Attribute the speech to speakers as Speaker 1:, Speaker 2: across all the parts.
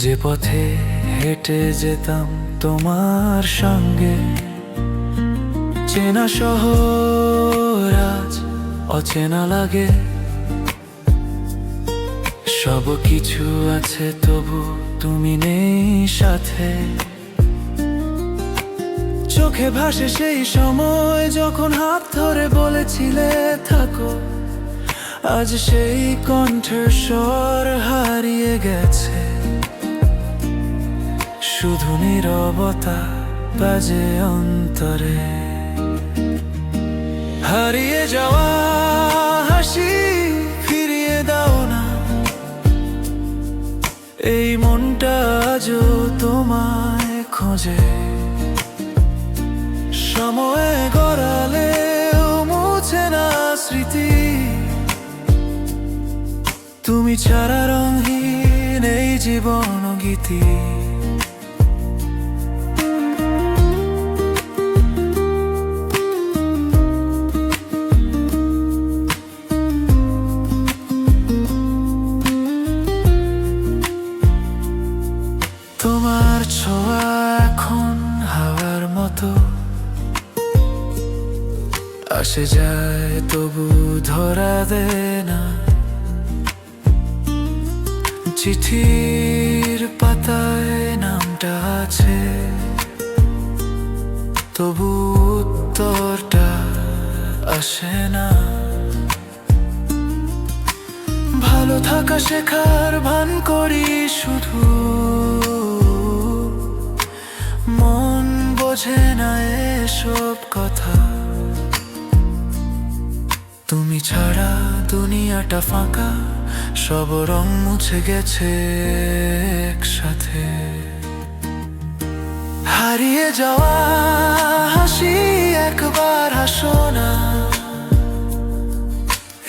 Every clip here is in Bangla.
Speaker 1: যে পথে হেঁটে যেতাম তোমার সঙ্গে, চেনা শহর আজ অচেনা লাগে। সব কিছু আছে তবু তুমি নেই সাথে। চোখে ভাসে সেই সময় যখন হাত ধরে বলেছিলে থাকো। আজ সেই কণ্ঠের স্বর হারিয়ে গেছে, শুধু নীরবতা বাজে অন্তরে। হারিয়ে যাওয়া হাসি ফিরিয়ে দাও না, এই মনটা আজও তোমায় খোঁজে। সময়ে গড়ালেও মুছে না স্মৃতি, তুমি ছাড়া রঙহীন এই জীবন গীতি। তোমার ছোঁয়া এখন হাওয়ার মতো, আসে যায় তবু ধরা দেয় না। চিঠির পাতায় নামটা আছে, তবু উত্তরটা আসে না। ভালো থাকা শেখার ভান করি শুধু, মন বোঝে না এসব কথা। তুমি ছাড়া দুনিয়াটা ফাঁকা, সব রং মুছে গেছে একসাথে। হারিয়ে যাওয়া হাসি একবার হাসো না,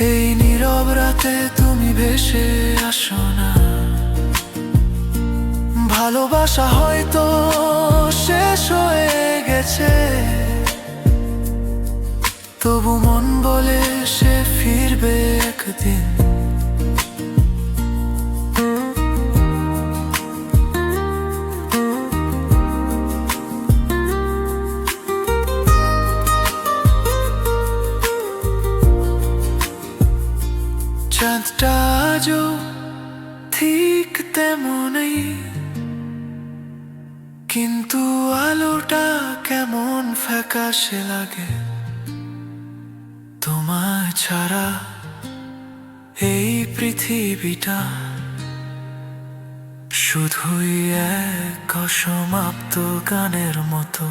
Speaker 1: এই নীরব রাতে তুমি ভেসে আসো না। ভালোবাসা হয়তো শেষ হয়ে গেছে, তবু মন বলে সে ফিরবে একদিন। চাঁদটা আজও ঠিক তেমনই, কিন্তু আলোটা কেমন ফ্যাকাশে লাগে। তোমায় ছাড়া এই পৃথিবীটা শুধুই এক অসমাপ্ত গানের মতো।